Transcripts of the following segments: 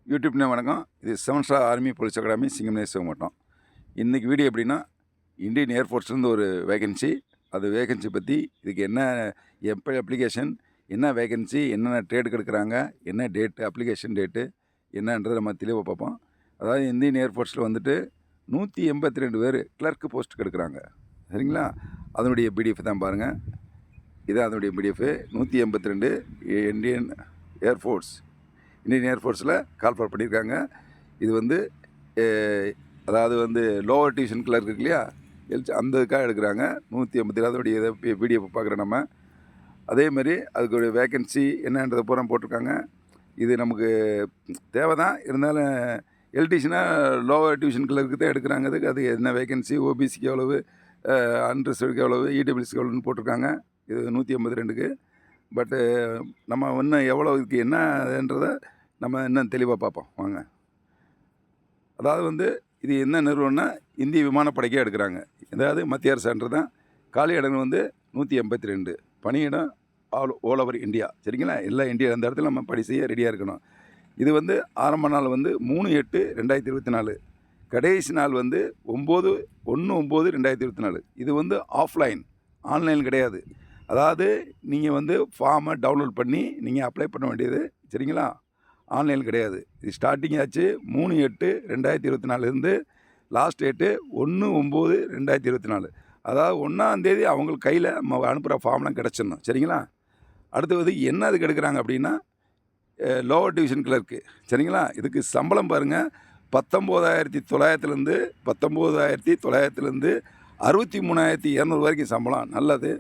யூடியூப்னே வணக்கம். இது 7 star army police academy சிங்கம்நேசம் மாவட்டம். இன்றைக்கி வீடியோ எப்படின்னா, இந்தியன் ஏர்ஃபோர்ஸ்லேருந்து ஒரு வேகன்சி, அது வேகன்சி பற்றி இதுக்கு என்ன எப்போ அப்ளிகேஷன், என்ன வேகன்சி, என்னென்ன ட்ரேடுக்கு எடுக்கிறாங்க, என்ன டேட்டு, அப்ளிகேஷன் டேட்டு என்னன்றதை நம்ம தெளிவாக பார்ப்போம். அதாவது இந்தியன் ஏர்ஃபோர்ஸில் வந்துட்டு 182 பேர் கிளர்க்கு போஸ்ட்டுக்கு எடுக்கிறாங்க. சரிங்களா? அதனுடைய பிடிஎஃப் தான் பாருங்கள். இதுதான் அதனுடைய பிடிஎஃப். 182 இந்தியன் ஏர்ஃபோர்ஸில் கால்ஃபார் பண்ணியிருக்காங்க. இது வந்து அதாவது லோவர் டிவிஷன் கிளர்க் இருக்கு இல்லையா, அந்த இதுக்காக எடுக்கிறாங்க. 182 அதோடைய இதை பிடிஎஃப் பார்க்குறோம் நம்ம. அதேமாதிரி அதுக்கு வேக்கன்சி என்னன்றதை பூரா போட்டிருக்காங்க. இது நமக்கு தேவை தான், இருந்தாலும் எல்டிசினா லோவர் டிவிஷன் கிளர்க்கு தான் எடுக்கிறாங்க. அது என்ன வேக்கன்சி, ஓபிசிக்கு எவ்வளவு, அன்ரிசர்வ்டுக்கு எவ்வளவு, இடபிள்யூசிக்கு எவ்வளோன்னு போட்டிருக்காங்க. இது 182க்கு. பட்டு நம்ம இன்னும் எவ்வளோ இதுக்கு என்னன்றதை நம்ம இன்னும் தெளிவாக பார்ப்போம் வாங்க. அதாவது இது என்ன நிறுவனம்னா இந்திய விமானப்படைக்கே எடுக்கிறாங்க. அதாவது மத்திய அரசு தான். காலி இடங்கள் 182, பணியிடம் ஆல் ஓவர் இந்தியா. சரிங்களா? எல்லா இந்தியா அந்த இடத்துல நம்ம படி செய்ய ரெடியாக இருக்கணும். இது ஆரம்ப நாள் 3/8/2024, கடைசி நாள் 9/1/2024. இது ஆஃப்லைன், ஆன்லைன் கிடையாது. அதாவது நீங்கள் ஃபார்மை டவுன்லோட் பண்ணி நீங்கள் அப்ளை பண்ண வேண்டியது. சரிங்களா? ஆன்லைன் கிடையாது. இது ஸ்டார்டிங் ஆச்சு 3/8/2024 லாஸ்ட் டேட்டு 1/9/2024. அதாவது 1ஆம் தேதி அவங்களுக்கு கையில் நம்ம அனுப்புகிற ஃபார்ம்லாம் கிடச்சிடணும். சரிங்களா? அடுத்தது என்ன அதுக்கு எடுக்கிறாங்க அப்படின்னா, லோவர் டிவிஷன் கிளர்க்கு. சரிங்களா? இதுக்கு சம்பளம் பாருங்கள், 19,900 63,200 வரைக்கும் சம்பளம். நல்லது.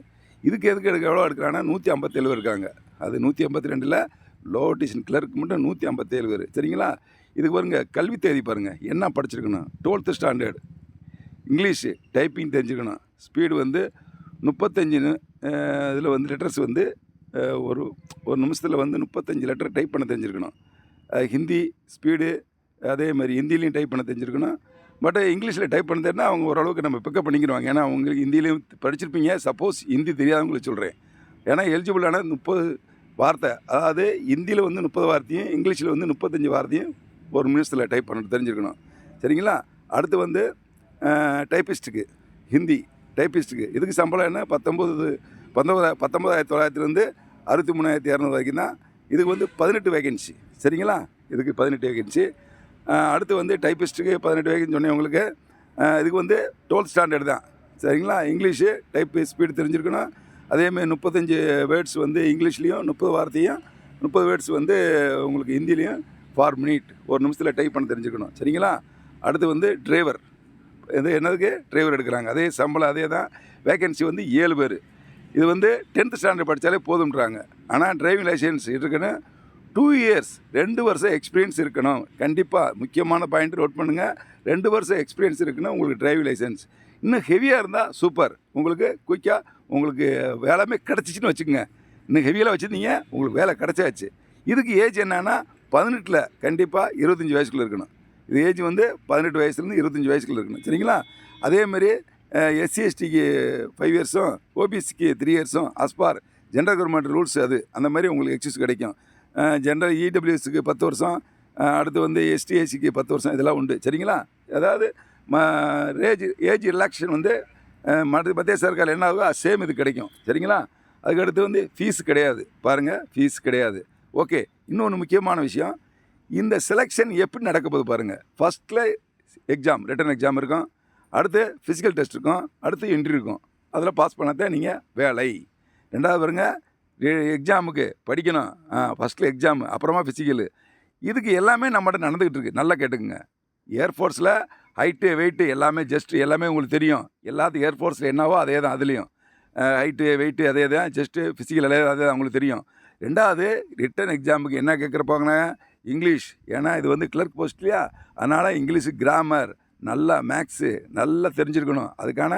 இதுக்கு எவ்வளோ எடுக்கிறாங்கன்னா 157 பேர் இருக்காங்க. அது 182ல் லோவர் டிவிஷன் கிளர்க்கு மட்டும் 157 பேர். சரிங்களா? இதுக்கு பாருங்கள், கல்வி தேதி பாருங்கள், என்ன படிச்சிருக்கணும். 12th ஸ்டாண்டர்டு, இங்கிலீஷு டைப்பிங் தெரிஞ்சுக்கணும். ஸ்பீடு 35 இதில் லெட்டர்ஸ் ஒரு நிமிஷத்தில் 35 லெட்டர் டைப் பண்ண தெரிஞ்சிருக்கணும். ஹிந்தி ஸ்பீடு அதே மாதிரி ஹிந்திலையும் டைப் பண்ண தெரிஞ்சிருக்கணும். பட் இங்கிலீஷில் டைப் பண்ண தெரினா அவங்க ஓரளவுக்கு நம்ம பிக்கப் பண்ணிக்கிடுவாங்க. ஏன்னா அவங்களுக்கு ஹிந்திலையும் படிச்சிருப்பீங்க. சப்போஸ் ஹிந்தி தெரியாதவங்களுக்கு சொல்கிறேன். ஏன்னா எலிஜிபிளான 30 வார்த்தை, அதாவது ஹிந்தியில் 30 வார்த்தையும் இங்கிலீஷில் 35 வார்த்தையும் ஒரு நிமிஷத்தில் டைப் பண்ண தெரிஞ்சிருக்கணும். சரிங்களா? அடுத்து டைப்பிஸ்ட்டுக்கு, ஹிந்தி டைப்பிஸ்ட்டுக்கு இதுக்கு சம்பளம் என்ன, 19,900 63,200 வரைக்கும் தான். இதுக்கு 18 வேகன்சி. சரிங்களா? இதுக்கு 18 வேகன்சி. அடுத்து டைப்பிஸ்ட்டுக்கு 18 வேகன்சி சொன்னேன் உங்களுக்கு. இதுக்கு 12th ஸ்டாண்டர்டு தான். சரிங்களா? இங்கிலீஷு டைப்பு ஸ்பீடு தெரிஞ்சிருக்கணும். அதேமாதிரி 35 வேர்ட்ஸ் இங்கிலீஷ்லேயும், 30 வார்த்தையும், 30 வேர்ட்ஸ் உங்களுக்கு ஹிந்திலையும் ஃபார் மினிட் ஒரு நிமிஷத்தில் டைப் பண்ண தெரிஞ்சுக்கணும். சரிங்களா? அடுத்து டிரைவர், என்னதுக்கு டிரைவர் எடுக்கிறாங்க. அதே சம்பளம் அதே தான். வேக்கன்சி 7 பேர். இது 10th ஸ்டாண்டர்ட் படித்தாலே போதும்ன்றாங்க. ஆனால் டிரைவிங் லைசன்ஸ் இருக்கணும். 2 இயர்ஸ் 2 வருஷம் எக்ஸ்பீரியன்ஸ் இருக்கணும். கண்டிப்பாக முக்கியமான பாயிண்ட் நோட் பண்ணுங்கள். 2 வருஷம் எக்ஸ்பீரியன்ஸ் இருக்கணும் உங்களுக்கு டிரைவிங் லைசன்ஸ். இன்னும் ஹெவியாக இருந்தால் சூப்பர், உங்களுக்கு குயிக்காக உங்களுக்கு வேலைமே கிடச்சிச்சின்னு வச்சுக்கோங்க. இன்னும் ஹெவியெல்லாம் வச்சுருந்தீங்க, உங்களுக்கு வேலை கிடச்சாச்சு. இதுக்கு ஏஜ் என்னன்னா 18ல் கண்டிப்பாக 25 வயசுக்குள்ளே இருக்கணும். இது ஏஜ் 18 வயசுலேருந்து 25 வயசுக்குள்ளே இருக்கணும். சரிங்களா? அதேமாதிரி SC/STக்கு 5 இயர்ஸும், ஓபிசிக்கு 3 இயர்ஸும் அஸ்பார் ஜென்ரல் கவர்மெண்ட் ரூல்ஸ் அது அந்த மாதிரி உங்களுக்கு எக்ஸஸ் கிடைக்கும். ஜென்ரல் இடபிள்யூஎஸ்க்கு 10 வருஷம், அடுத்து ST/SCக்கு 10 வருஷம், இதெல்லாம் உண்டு. சரிங்களா? அதாவது ஏஜ் ரிலாக்ஸேஷன் மத்திய சர்க்கார் என்ன ஆகுதோ சேம் இது கிடைக்கும். சரிங்களா? அதுக்கடுத்து ஃபீஸ் கிடையாது. பாருங்கள், ஃபீஸ் கிடையாது. ஓகே. இன்னொன்று முக்கியமான விஷயம், இந்த செலெக்ஷன் எப்படி நடக்க போகுது பாருங்கள். ஃபஸ்ட்டில் எக்ஸாம், ரிட்டன் எக்ஸாம் இருக்கும். அடுத்து ஃபிசிக்கல் டெஸ்ட் இருக்கும். அடுத்து இன்டர்வியூ இருக்கும். அதில் பாஸ் பண்ணாதான் நீங்கள் வேலை. ரெண்டாவது பாருங்கள், எக்ஸாமுக்கு படிக்கணும். ஃபஸ்ட்டில் எக்ஸாமு, அப்புறமா ஃபிசிக்கலு. இதுக்கு எல்லாமே நம்மகிட்ட நடந்துக்கிட்டு இருக்குது. நல்லா கேட்டுக்குங்க. ஏர்ஃபோர்ஸில் ஹைட்டு வெயிட்டு எல்லாமே உங்களுக்கு தெரியும். எல்லாத்துக்கும் ஏர்ஃபோர்ஸில் என்னவோ அதே தான் அதுலேயும். ஹைட்டு வெயிட்டு அதே தான், ஃபிசிக்கல் அதே தான் உங்களுக்கு தெரியும். ரெண்டாவது ரிட்டன் எக்ஸாமுக்கு என்ன கேட்குறப்பாங்கன்னா இங்கிலீஷ். ஏன்னா இது கிளர்க் போஸ்ட் இல்லையா, அதனால் இங்கிலீஷு கிராமர் நல்லா, மேக்ஸு நல்லா தெரிஞ்சிருக்கணும். அதுக்கான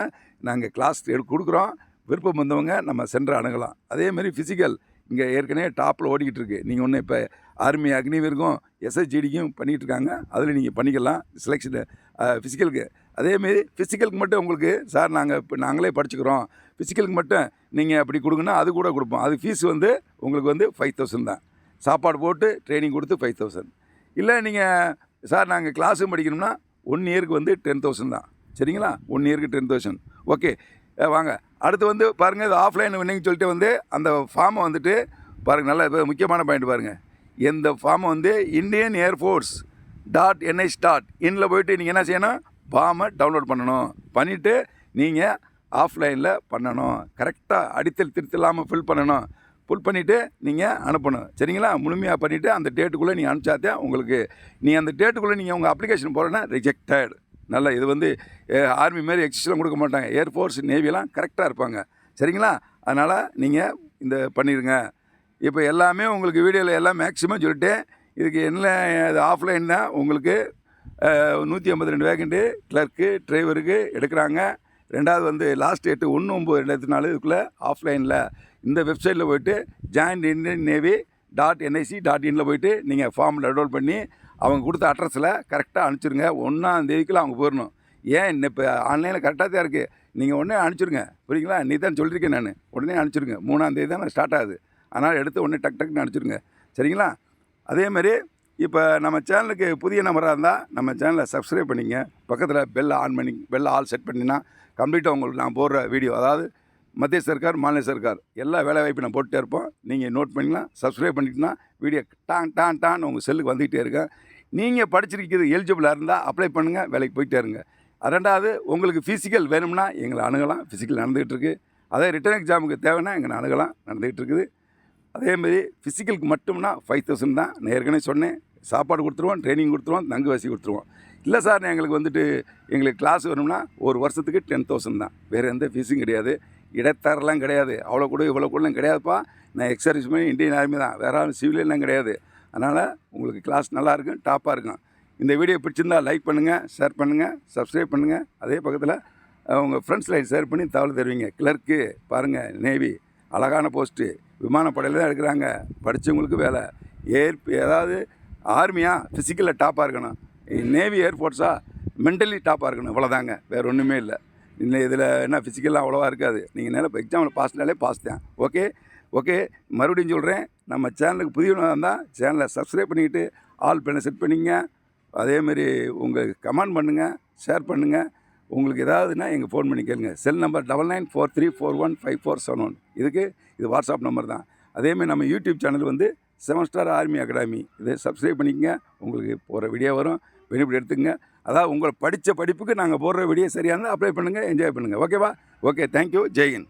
நாங்கள் கிளாஸ் கொடுக்குறோம். விருப்பம் வந்தவங்க நம்ம சென்று அணுகலாம். அதேமாரி ஃபிசிக்கல் இங்கே ஏற்கனவே டாப்பில் ஓடிக்கிட்டு இருக்குது. நீங்கள் இப்போ ஆர்மி அக்னிவீருக்கும் SSGDக்கும் பண்ணிகிட்டு இருக்காங்க. அதில் நீங்கள் பண்ணிக்கலாம் செலெக்ஷனு ஃபிசிக்கலுக்கு. அதேமாரி ஃபிசிக்கலுக்கு மட்டும் உங்களுக்கு சார் நாங்களே படிச்சுக்கிறோம், ஃபிசிக்கலுக்கு மட்டும் நீங்கள் அப்படி கொடுங்கன்னா அது கூட கொடுப்போம். அது ஃபீஸ் உங்களுக்கு 5,000 தான். சாப்பாடு போட்டு ட்ரைனிங் கொடுத்து 5,000. இல்லை நீங்கள் சார் நாங்கள் கிளாஸும் படிக்கணும்னா 1 இயருக்கு வந்து 10,000 தான். சரிங்களா? 1 இயருக்கு 10,000. ஓகே, வாங்க. அடுத்து வந்து பாருங்கள், இது ஆஃப்லைன் வின்னிங் சொல்லிட்டு வந்து அந்த ஃபார்மை வந்துட்டு பாருங்கள், நல்ல முக்கியமான பாயிண்ட் பாருங்கள். இந்த ஃபார்மை வந்து இந்தியன் ஏர்ஃபோர்ஸ் .NIC.inல போய்ட்டு நீங்கள் என்ன செய்யணும், ஃபார்மை டவுன்லோட் பண்ணணும். பண்ணிவிட்டு நீங்கள் ஆஃப்லைனில் பண்ணணும். கரெக்டாக அடித்தல் திருத்தல் இல்லாமல் ஃபில் பண்ணணும். ஃபுல் பண்ணிவிட்டு நீங்கள் அனுப்பணும். சரிங்களா? முழுமையாக பண்ணிவிட்டு அந்த டேட்டுக்குள்ளே நீங்கள் அனுப்பிச்சாதான் உங்களுக்கு, நீங்கள் அந்த டேட்டுக்குள்ளே நீங்கள் உங்கள் அப்ளிகேஷன் போகிறேன்னா ரிஜெக்டட். நல்லா, இது வந்து ஆர்மி மாரி எக்ஸஸ்லாம் கொடுக்க மாட்டாங்க. ஏர்ஃபோர்ஸ் நேவியெல்லாம் கரெக்டாக இருப்பாங்க. சரிங்களா? அதனால் நீங்கள் இந்த பண்ணிடுங்க. இப்போ எல்லாமே உங்களுக்கு வீடியோவில் எல்லாம் மேக்ஸிமம் சொல்லிட்டேன். இதுக்கு என்ன, இது ஆஃப்லைன் தான். உங்களுக்கு 152 வேகண்ட்டு கிளர்க்கு டிரைவருக்கு எடுக்கிறாங்க. ரெண்டாவது வந்து லாஸ்ட் டேட்டு 1/9/2024 இதுக்குள்ளே ஆஃப்லைனில் இந்த வெப்சைட்டில் போய்ட்டு ஜாயின்ட் இந்தியன் நேவி .NIC.inல போய்ட்டு நீங்கள் ஃபார்ம் டவுன்லோட் பண்ணி அவங்க கொடுத்த அட்ரஸில் கரெக்டாக அனுப்பிச்சிருங்க. 1ஆம் தேதிக்குள்ளே அவங்க போயிடணும். ஏன் இப்போ ஆன்லைனில் கரெக்டாக தான் இருக்குது. நீங்கள் உடனே அனுப்பிச்சிருங்க. புரியுங்களா? நீ தான் சொல்லியிருக்கேன் நான். உடனே அனுப்பிச்சிருங்க. 3ஆம் தேதி தான் ஸ்டார்ட் ஆகுது. அதனால் எடுத்து உடனே டக்குன்னு அனுப்பிச்சிருங்க. சரிங்களா? அதேமாதிரி இப்போ நம்ம சேனலுக்கு புதிய நம்பராக இருந்தால் நம்ம சேனலை சப்ஸ்கிரைப் பண்ணிங்க. பக்கத்தில் பெல் ஆல் செட் பண்ணினா கம்ப்ளீட்டாக உங்களுக்கு நான் போடுற வீடியோ, அதாவது மத்திய சர்க்கார், மாநில சர்க்கார் எல்லா வேலைவாய்ப்பு நான் போட்டுகிட்டே இருப்போம். நீங்கள் நோட் பண்ணிக்கலாம். சப்ஸ்கிரைப் பண்ணிட்டுனா வீடியோ டான் உங்கள் செல்லுக்கு வந்துக்கிட்டே இருக்கேன். நீங்கள் படிச்சிருக்கிறது எலிஜிபிளாக இருந்தால் அப்ளை பண்ணுங்கள், வேலைக்கு போயிட்டே இருங்க. ரெண்டாவது, உங்களுக்கு ஃபிசிக்கல் வேணும்னா எங்களை அணுகலாம். ஃபிசிக்கல் நடந்துகிட்டு இருக்குது. அதே ரிட்டன் எக்ஸாமுக்கு தேவைன்னா எங்களை அணுகலாம், நடந்துகிட்டு இருக்குது. அதேமாரி ஃபிசிக்கலுக்கு மட்டும்னா 5,000 தான். நான் ஏற்கனவே சொன்னேன். சாப்பாடு கொடுத்துருவோம், ட்ரைனிங் கொடுத்துருவோம், தங்கு வசி கொடுத்துருவோம். இல்லை சார், எங்களுக்கு வந்துட்டு எங்களுக்கு கிளாஸ் வேணும்னா ஒரு வருஷத்துக்கு 10,000 தான். வேறு எந்த ஃபீஸும் கிடையாது. இடைத்தரலாம் கிடையாது. அவ்வளோ கூட இவ்வளோ கூடலாம் கிடையாதுப்பா. நான் எக்ஸர்வீஸ் பண்ணி இந்தியன் ஆர்மி தான், வேறு ஆளும் சிவிலியன்லாம் கிடையாது. அதனால் உங்களுக்கு கிளாஸ் நல்லாயிருக்கும், டாப்பாக இருக்கும். இந்த வீடியோ பிடிச்சிருந்தால் லைக் பண்ணுங்கள், ஷேர் பண்ணுங்கள், சப்ஸ்கிரைப் பண்ணுங்கள். அதே பக்கத்தில் உங்கள் ஃப்ரெண்ட்ஸில் ஷேர் பண்ணி தகவல் தருவீங்க. கிளர்க்கு பாருங்கள், நேவி அழகான போஸ்ட்டு, விமானப்படையில் தான் எடுக்கிறாங்க. படித்தவங்களுக்கு வேலை. ஏதாவது ஆர்மியா ஃபிசிக்கலில் டாப்பாக இருக்கணும், நேவி ஏர்ஃபோர்ஸா மென்டலி டாப்பாக இருக்கணும். இவ்வளோதாங்க, வேறு ஒன்றுமே இல்லை. இல்லை இதில் என்ன ஃபிசிக்கல்லாம் அவ்வளோவா இருக்காது. நீங்கள் நேரம் இப்போ எக்ஸாமில் பாஸ்னாலே பாஸ் தான். ஓகே, மறுபடியும் சொல்கிறேன், நம்ம சேனலுக்கு புதியவனாக இருந்தால் சேனலை சப்ஸ்கிரைப் பண்ணிக்கிட்டு ஆல் பெண்ணை செட் பண்ணிங்க. அதேமாரி உங்கள் கமெண்ட் பண்ணுங்கள், ஷேர் பண்ணுங்கள். உங்களுக்கு ஏதாவதுன்னா எங்கள் ஃபோன் பண்ணி கேளுங்க. Cell number 9943415471. இது வாட்ஸ்அப் நம்பர் தான். அதேமாதிரி நம்ம யூடியூப் சேனல் வந்து 7 ஸ்டார் ஆர்மி அகாடமி. இதை சப்ஸ்கிரைப் பண்ணிக்கங்க. உங்களுக்கு போகிற வீடியோ வரும், பெனிஃபிட் எடுத்துங்க. அதாவது உங்களை படித்த படிப்புக்கு நாங்கள் போடுற வீடியோ சரியாக இருந்தால் அப்ளை பண்ணுங்கள், என்ஜாய் பண்ணுங்கள். ஓகேவா? Okay, thank you. ஜெய்ஹிந்த்.